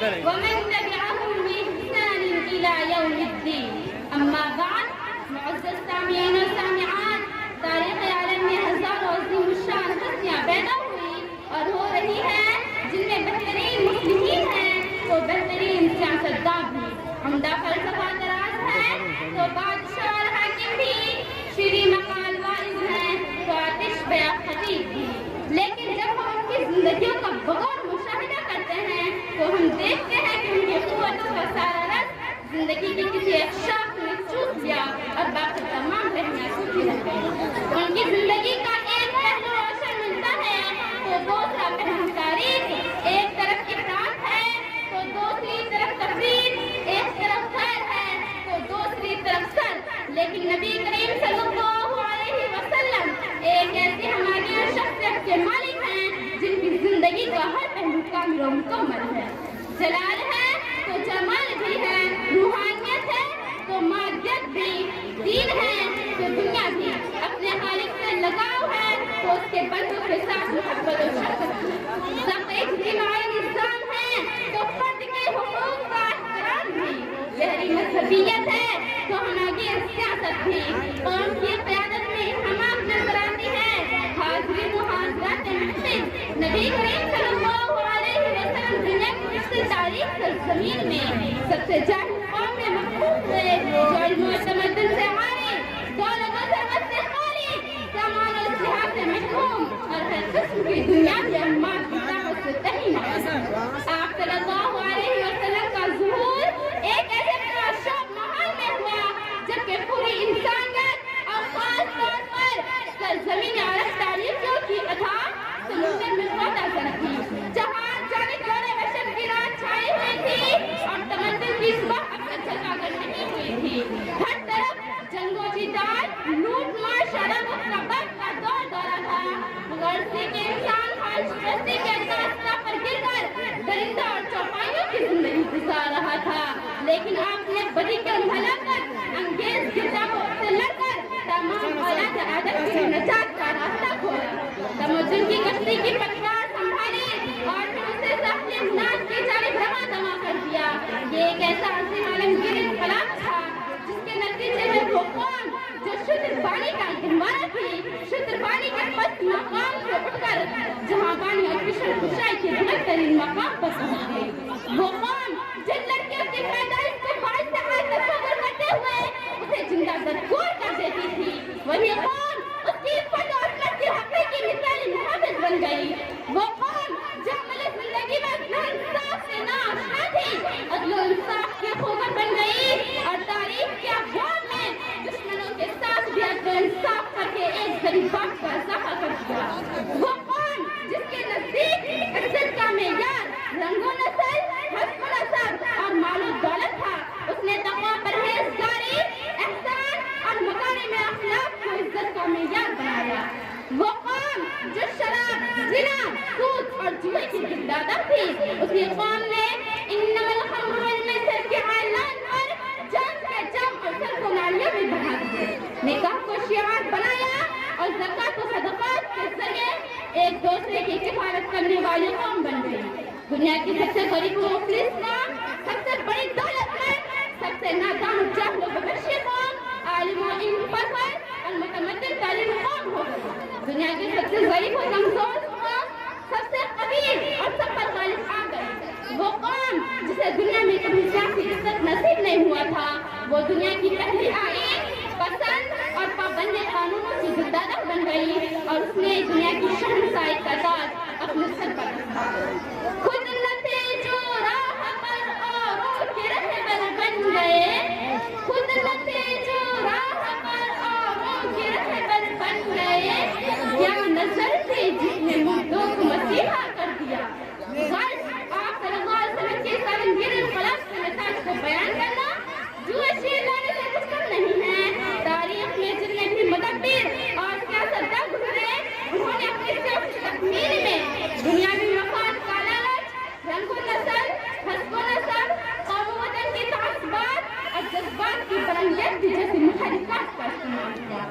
ومن تبعهم بإحسان إلى يوم الدين. أما بعد، معزز سامعین و سامعات، تاریخ عالم میں ہزاروں عظیم الشان ہستیاں پیدا ہوئی اور ہو رہی ہیں، جن میں بہترین مصلحین ہیں تو بہترین سیاستداں بھی، عمدہ فلسفہ دراز ہیں تو بادشاہ اور حاکم بھی، شیریں مقال واعظ ہیں تو آتش بیاں خطیب بھی. لیکن جب ہم ان کی زندگیوں کا بغور مشاہدہ کرتے ہیں تو ہم دیکھتے ہیں کہ ان کی قوتوں کا سارا رس زندگی کی کسی ایک شاخ میں چوس گیا اور باقی تمام پہلیاں سوکھی رہ گئی. ان کی زندگی کا ایک پہلو روشن ملتا ہے تو دوسرا پہلو تاریخ. ایک طرف اطاعت ہے تو دوسری طرف تفریح، ایک طرف خیر ہے تو دوسری طرف سر. لیکن نبی کریم صلی اللہ علیہ وسلم ایک ایسی ہماری شخصیت کے مالک ہیں جن کی زندگی کا ہر پہلو کامل و مکمل ہے. جلال ہے تو جمال بھی ہے، روحانیت ہے تو مادیت بھی، دین ہے تو دنیا بھی، اپنے خالق سے لگاؤ ہے تو اس کے بندوں کے ساتھ محبت و شفقت بھی، سخت اجتماعی نظام ہے تو فرد کے حقوق کا احترام بھی، گہری مذہبیت ہے تو ہماری سیاست بھی، قوم کی قیادت میں انہمام نظر آتی ہے. حاضرین و حاضرات محفل، نبی کریم صلی اللہ علیہ وسلم دنیا کی پچھلی تاریخ سرزمین میں سب سے جاہل قوم میں محفوظ ہوئے، جو علم و تمدن سے عاری، دولت و ثروت سے خالی، سامان و اسلحہ سے محروم اور ہر قسم کی دنیاوی اموال کی طاقت سے تہی محروم. آپ صلی اللہ علیہ وسلم کا ظہور ایک ایسے پرآشوب ماحول میں ہوا جبکہ پوری انسانیت اور خاص طور پر سرزمین عرب تاریخیوں کی اتھاہ سمندر میں غوطہ زن تھی، جہاں جانب دورے بشر کی رات چھائی ہوئی تھی اور تمدن کی صبح اب تک جھلکا کر نہیں ہوئی تھی. ہر طرف جنگ و جدال، لوٹ مار، شرم و کباب کا دور دورہ تھا. غرضی کے انسان خواہش پرستی کے راستہ پر گر کر درندہ اور چوپائیوں کی زندگی گزار رہا تھا. لیکن آپ نے بدی کے ہلاکت انگیز گردابوں سے لڑ کر تمام اولاد آدم کی نجات کا راستہ کھولا، تمدن کی کشتی کی پتوار سنبھالی اور پھر اسے ساحل ناز کی جانب رواں دواں کر دیا. یہ ایک ایسا عظیم عالمگیر انقلاب تھا جس کے نتیجے میں وہ قوم جو شتر بانی کا گنوارہ تھی، شتر بانی کے پس مقام سے اٹھ کر جہاں بانی اور کشن خوشائی کے بلند ترین مقام پر پہنچ گئی، وہ قوم جن لڑکیوں کی پیدائش کو باعث حال تصور کرتے ہوئے اسے زندہ زدگور کر دیتی تھی، وہی قوم اس کی عزت اور عزت کی حقیقی مثالی محافظ بن گئی. وہ قوم جو عمل زندگی میں انصاف سے ناآشنا تھی، عدل و انصاف کی خوبر بن گئی اور تاریخ کے ابواب میں دشمنوں کے ساتھ بھی عدل و انصاف کر کے ایک غریب باپ کا اضافہ کر دیا. وہ قوم جس کے نزدیک عزت کا معیار رنگ و نسل، حسب و نسب اور مال و دولت تھا، اس نے تقویٰ، پرہیزگاری، احسان اور مکارم اخلاق کو عزت کا معیار بنایا. وہ قوم جو شراب، زنا، سود اور جوئے کی گردادہ تھی، اسی قوم نے انما الخمر والمیسر کے اعلان پر جنگ کے جم اور سر کو نالیوں میں بڑھا دیے، نکاح کو شعار بنایا اور زکوٰۃ و صدقات کے ذریعے ایک دوسرے کی کفالت کرنے والی قوم بن گئی. دنیا کی سب سے غریب و مفلس قوم، سب سے بڑی دولت مند، سب سے نادان و جاہل و ببشی قوم، عالم و علم پرور اور متمدن تعلیم قوم ہو گئی. دنیا کی سب سے ضعیف و کمزور قوم، سب سے قوی اور سب پر غالب آ گئی. وہ قوم جسے دنیا میں کبھی سیاسی عزت نصیب نہیں ہوا تھا، وہ دنیا کی پہلی آئین پسند اور پابند قانونوں کی گردادہ بن گئی اور اس نے دنیا کی شہنشاہی کا تاج اپنے سر پر رکھا. خود نہ تھے جو راہ پر اوروں کے رہبر بن گئے، خود نہ تھے جو راہ پر اوروں کے رہبر بن گئے، کیا نظر تھی جس نے مردوں کو مسیحا کر دیا. غرض آپ صلی اللہ علیہ وسلم کے عالمگیر انقلاب کے نتائج کو بیان کرنا جو شیر لانے سے کچھ کم نہیں ہے. تاریخ میں جتنے بھی مدبر اور سیاستداں گزرے، انہوں نے اپنی صرف تکمیل میں دنیاوی مفاد کا لالچ، رنگ و نسل، حسب و نسب، قوم و وطن کی تعصبات اور جذبات کی برنگیت جیسی محرکات کا استعمال کیا.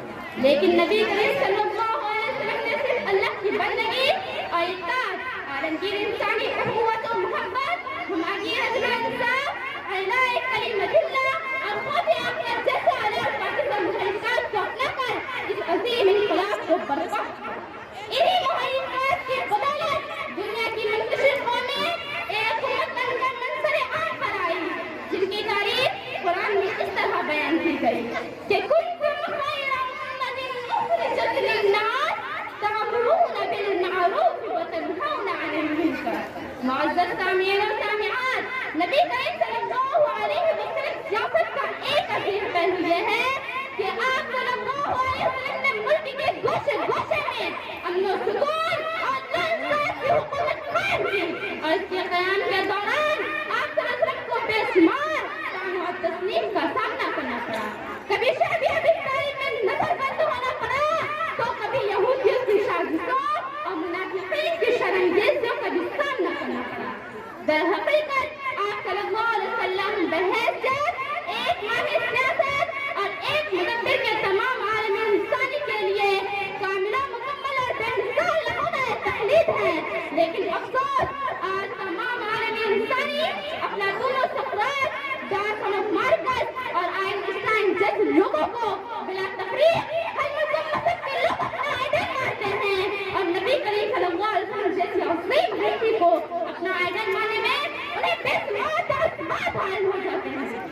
لیکن نبی کریم صلی اللہ علیہ وسلم نے صرف اللہ کی بندگی اور اطاعت، عالمگیر انسانی اخوت و محبت، ہماری سامعین و سامعات، نبی کریم صلی اللہ علیہ وسلم سیاست کا ایک عظیم پہلو یہ ہے کہ آپ صلی اللہ علیہ وسلم نے ملک کے گوشے گوشے میں امن و سکون اور انصاف کی حکومت قائم کی، اور اس کے قیام کے دوران آپ صلی اللہ علیہ وسلم کو بے شمار طعن اور تسلیم کا سامنا کرنا پڑا۔ کبھی شعبی ابتدائی میں نظر بند ہونا پڑا تو کبھی یہودیوں کی سازشوں اور منافقین کی شرانگیزیوں کا بھی سامنا کرنا پڑا۔ در حقیقت آپ صلی اللہ علیہ وسلم بحیثیت ایک ماہر سیاست اور ایک مدبر کے تمام عالم انسانی کے لیے کاملہ مکمل اور بے مثال نمونہ تقلید ہے، لیکن افسوس آج تمام عالم انسانی اپنا دونوں سقراط، جانسن آف مارکس اور آئنسٹائن جیسے لوگوں کو بلا تفریق ہر مسلم کے لوگ اپنا آئیڈل مانتے ہیں، اور نبی کریم صلی اللہ علیہ وسلم جیسی عظیم ہستی کو اپنا آئیڈل ماننے میں انہیں بے سماعت اور اسماعت حائل ہو جاتے ہیں۔